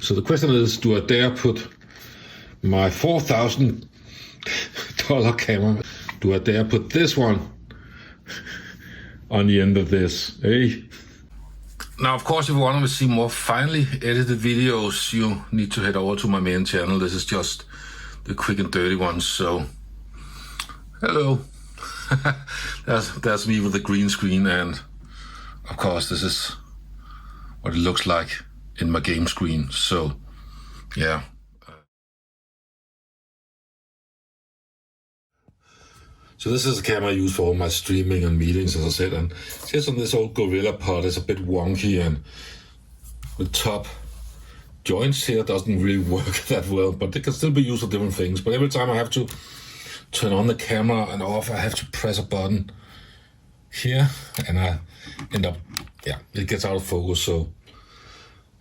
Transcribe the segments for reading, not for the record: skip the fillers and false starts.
So the question is, do I dare put my $4,000 camera, do I dare put this one on the end of this, eh? Now, of course, if you want to see more finely edited videos, you need to head over to my main channel. This is just the quick and dirty ones, so hello. That's me with the green screen, and of course this is what it looks like in my game screen, so yeah. So this is the camera I use for all my streaming and meetings, as I said, and just on this old Gorilla Pod, it's a bit wonky, and the top joints here doesn't really work that well, but they can still be used for different things. But every time I have to turn on the camera and off, I have to press a button here, and I end up, it gets out of focus, so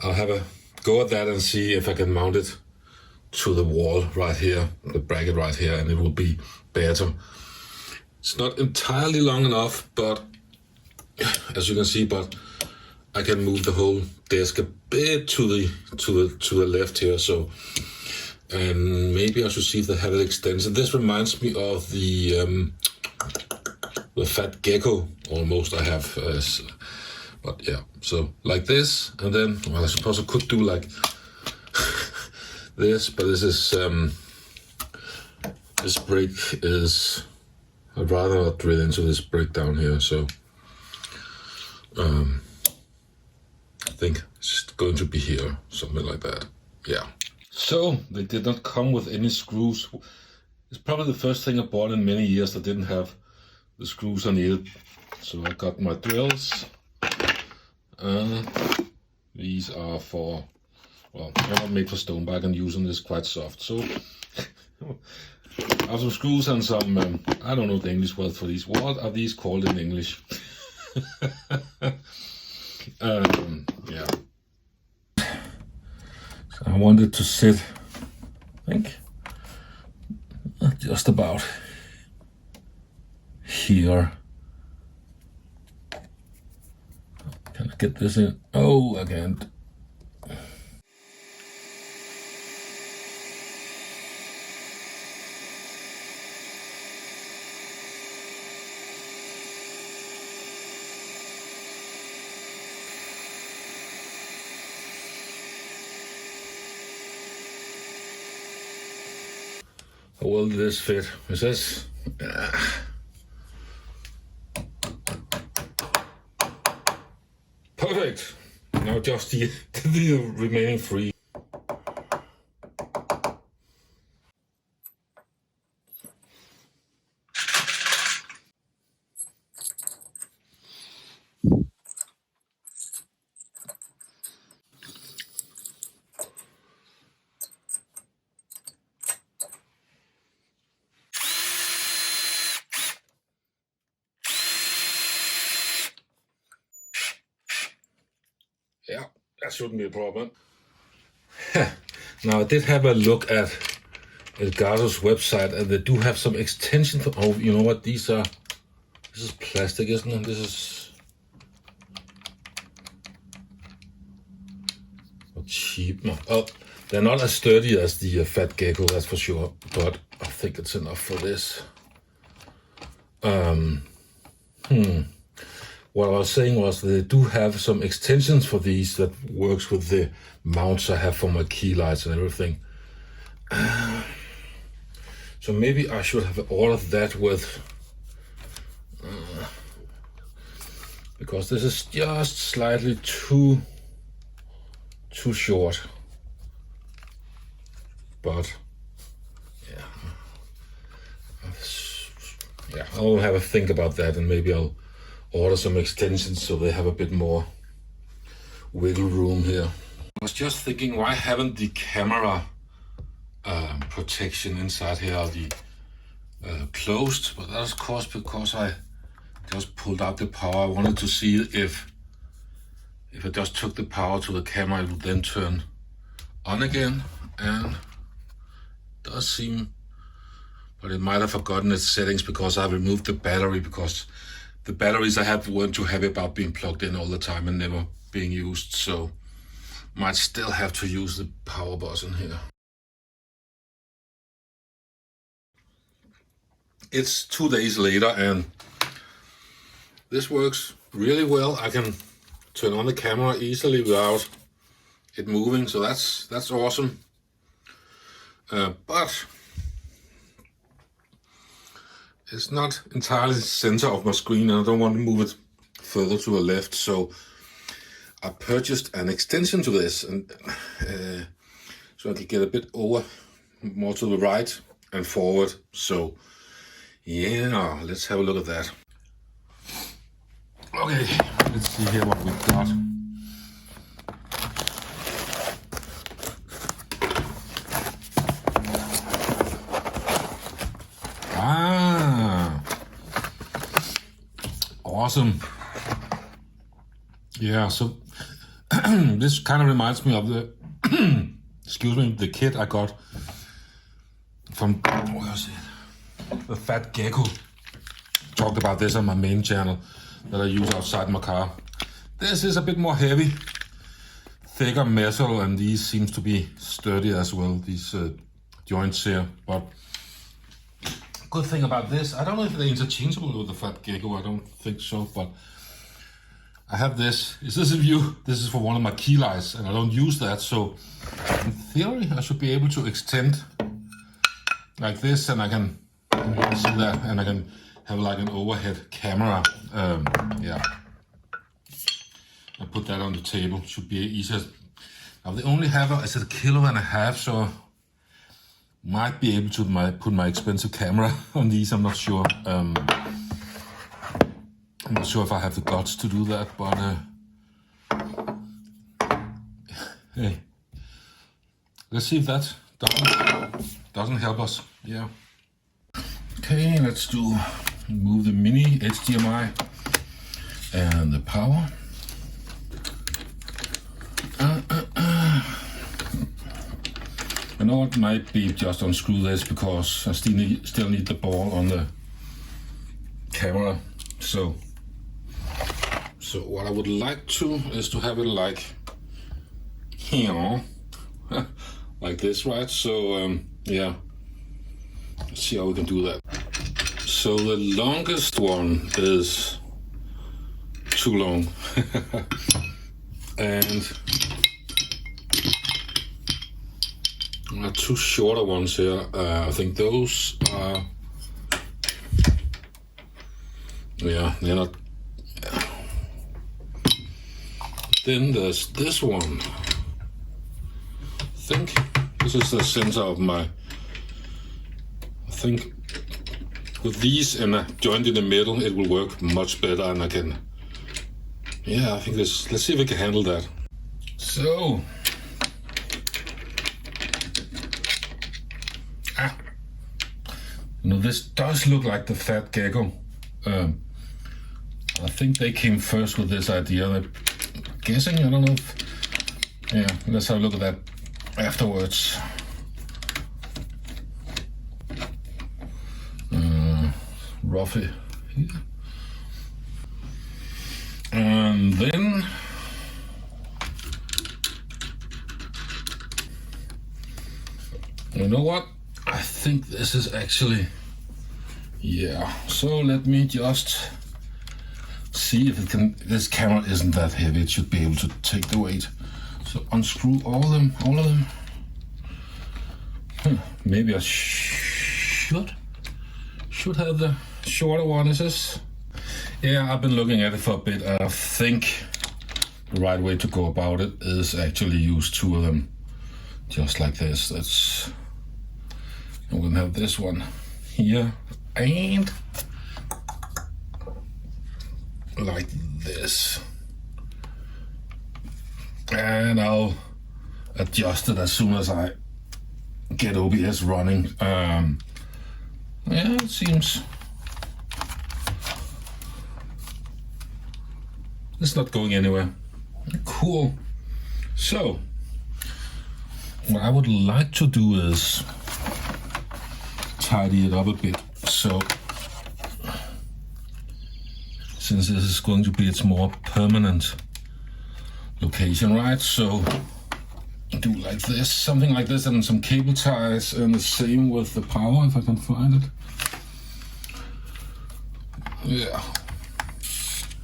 I'll have a go at that and see if I can mount it to the wall right here, the bracket right here, and it will be better. It's not entirely long enough, but as you can see, but I can move the whole desk a bit to the left here, so, and maybe I should see if they have it extended. This reminds me of the fat gecko almost I have, but yeah, so like this, and then, well, I suppose I could do like this, but this is, this brick is, I'd rather not drill into this brick down here, so I think it's going to be here, something like that, yeah. So, they did not come with any screws. It's probably the first thing I bought in many years that didn't have the screws I needed. So I got my drills. These are for, well, they're not made for stone, but I can use them, it's quite soft. So, I have some screws and some, I don't know the English word for these. What are these called in English? Yeah. So I wanted to sit, I think, just about here. Can I get this in? Oh, I can't. How well did this fit? Is this? Perfect. Now just the remaining three. Yeah, that shouldn't be a problem. Now, I did have a look at Elgato's website, and they do have some extension for, oh, you know what, these are, this is plastic, isn't it? This is cheap. No, oh, they're not as sturdy as the fat gecko, that's for sure, but I think it's enough for this. What I was saying was that they do have some extensions for these that works with the mounts I have for my key lights and everything. So maybe I should have ordered that with, because this is just slightly too short. But yeah, I'll have a think about that, and maybe I'll order some extensions so they have a bit more wiggle room here. I was just thinking, why haven't the camera protection inside here the closed? But that's of course because I just pulled out the power. I wanted to see if I just took the power to the camera, it would then turn on again, and it does seem, but it might have forgotten its settings because I removed the battery, because the batteries I had weren't too heavy about being plugged in all the time and never being used. So might still have to use the power button here. It's 2 days later and this works really well. I can turn on the camera easily without it moving, so that's awesome. But it's not entirely the center of my screen and I don't want to move it further to the left, so I purchased an extension to this, and so I can get a bit more to the right and forward. So yeah, let's have a look at that. Okay, let's see here what we've got. Awesome. Yeah, so this kind of reminds me of the excuse me, the kit I got from, where is it? The Fat Gecko. Talked about this on my main channel that I use outside my car. This is a bit more heavy, thicker metal, and these seems to be sturdy as well, these joints here. But good thing about this, I don't know if they're interchangeable with the Fat Gecko, I don't think so, but I have this. Is this a view? This is for one of my key lights and I don't use that, so in theory I should be able to extend like this and I can see that, and I can have like an overhead camera. Yeah, I put that on the table, should be easier. Now they only have a 1.5 kilos, so might be able to put my expensive camera on these, I'm not sure. I'm not sure if I have the guts to do that, but hey, let's see if that doesn't help us. Yeah. Okay, let's move the mini HDMI and the power. I know it might be just unscrew this because I still need the ball on the camera. So what I would like to is to have it like here, like this, right? So yeah, let's see how we can do that. So the longest one is too long, and two shorter ones here. I think those are, yeah, they're not. Then there's this one. I think this is the center of my. I think with these and a joint in the middle, it will work much better, and I can. Yeah, I think this. Let's see if we can handle that. So. You know, this does look like the Fat Gecko. I think they came first with this idea. I'm guessing, I don't know if... Yeah, let's have a look at that afterwards. Roughly here. And then... You know what? I think this is actually, yeah, so let me just see if it can. This camera isn't that heavy, it should be able to take the weight. So unscrew all of them. Maybe I should have the shorter one. Is this? Yeah, I've been looking at it for a bit. I think the right way to go about it is actually use two of them, just like this. That's. I'm gonna have this one here and like this, and I'll adjust it as soon as I get OBS running. Yeah, it seems it's not going anywhere. Cool. So what I would like to do is tidy it up a bit. So since this is going to be its more permanent location, right? So do like this, something like this, and some cable ties, and the same with the power if I can find it. Yeah,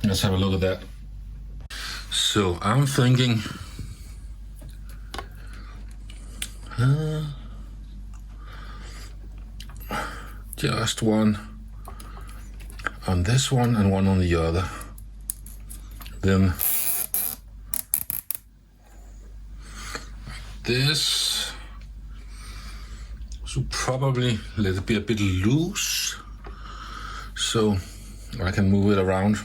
let's have a look at that. So I'm thinking just one on this one and one on the other. Then this should probably let it be a bit loose, so I can move it around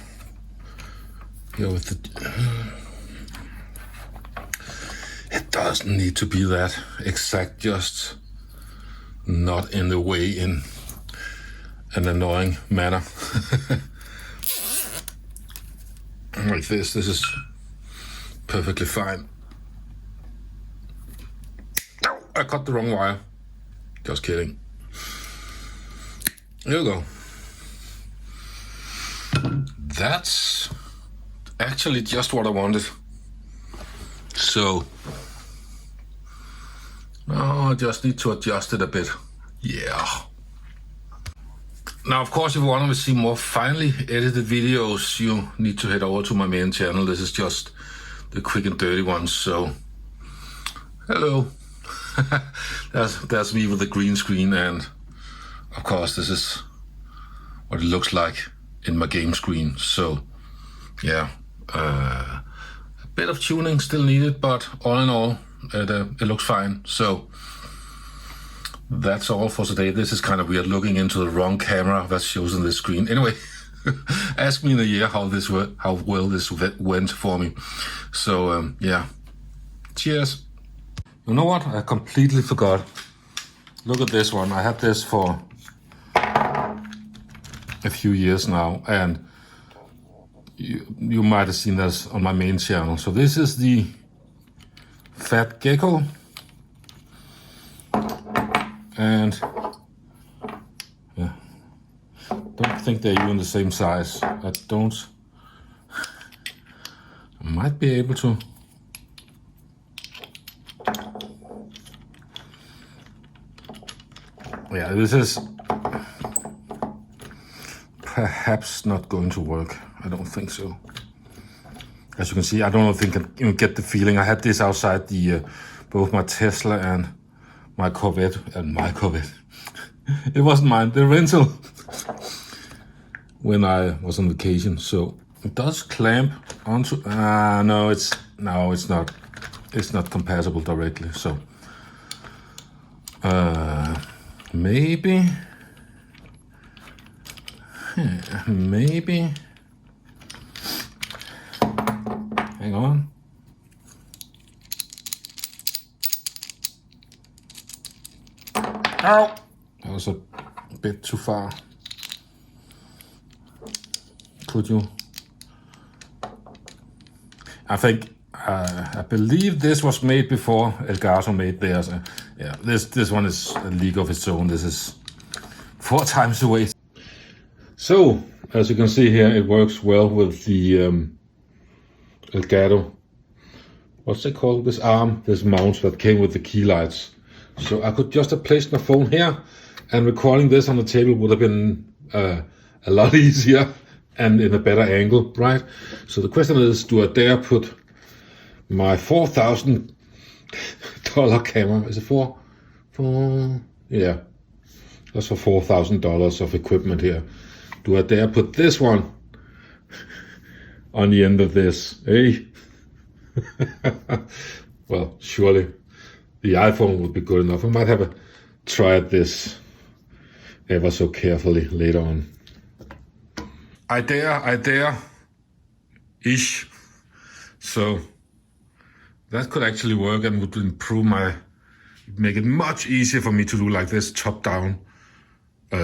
here with the. It doesn't need to be that exact, just not in the way in an annoying manner. Like this is perfectly fine. No, I cut the wrong wire. Just kidding. Here we go. That's actually just what I wanted. So now I just need to adjust it a bit. Yeah. Now, of course, if you want to see more finely edited videos, you need to head over to my main channel. This is just the quick and dirty ones. So, hello. That's me with the green screen, and of course, this is what it looks like in my game screen. So, yeah, a bit of tuning still needed, but all in all, it looks fine. So that's all for today. This is kind of weird looking into the wrong camera that shows on the screen. Anyway, ask me in a year how well this went for me. So yeah, cheers. You know what? I completely forgot. Look at this one. I had this for a few years now, and you might have seen this on my main channel. So this is the Fat Gecko, and yeah, don't think they're even the same size. I might be able to. Yeah, this is perhaps not going to work. I don't think so. As you can see, I don't think I can even get the feeling. I had this outside the both my Tesla and my Corvette. It wasn't mine, the rental, when I was on vacation. So it does clamp onto. No, it's not. It's not compatible directly. So maybe. Hang on. Ow! That was a bit too far. Could you? I think, I believe this was made before Elgato made theirs. Yeah, this one is a league of its own. This is 4 times the weight. So, as you can see here, it works well with the Elgato. What's it called? This arm, this mount that came with the key lights. So I could just have placed my phone here, and recording this on the table would have been a lot easier and in a better angle, right? So the question is, do I dare put my $4,000 camera? Is it four? Yeah, that's for $4,000 of equipment here. Do I dare put this one on the end of this? Hey. Well, surely the iPhone would be good enough. I might have tried this ever so carefully later on. I dare, ish. So that could actually work and would improve make it much easier for me to do like this top-down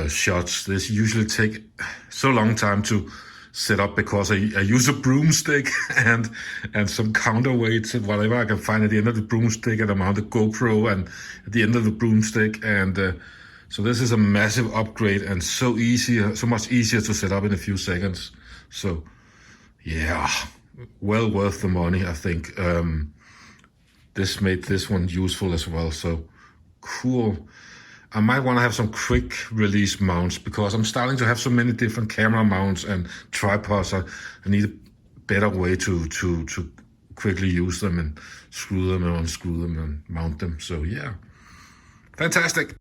shots. This usually take so long time to set up because I use a broomstick and some counterweights and whatever I can find at the end of the broomstick, and I mount a GoPro and at the end of the broomstick, and so this is a massive upgrade and so much easier to set up in a few seconds. So yeah, well worth the money, I think. this made this one useful as well. So cool. I might want to have some quick release mounts because I'm starting to have so many different camera mounts and tripods. I need a better way to quickly use them and screw them and unscrew them and mount them. So yeah, fantastic.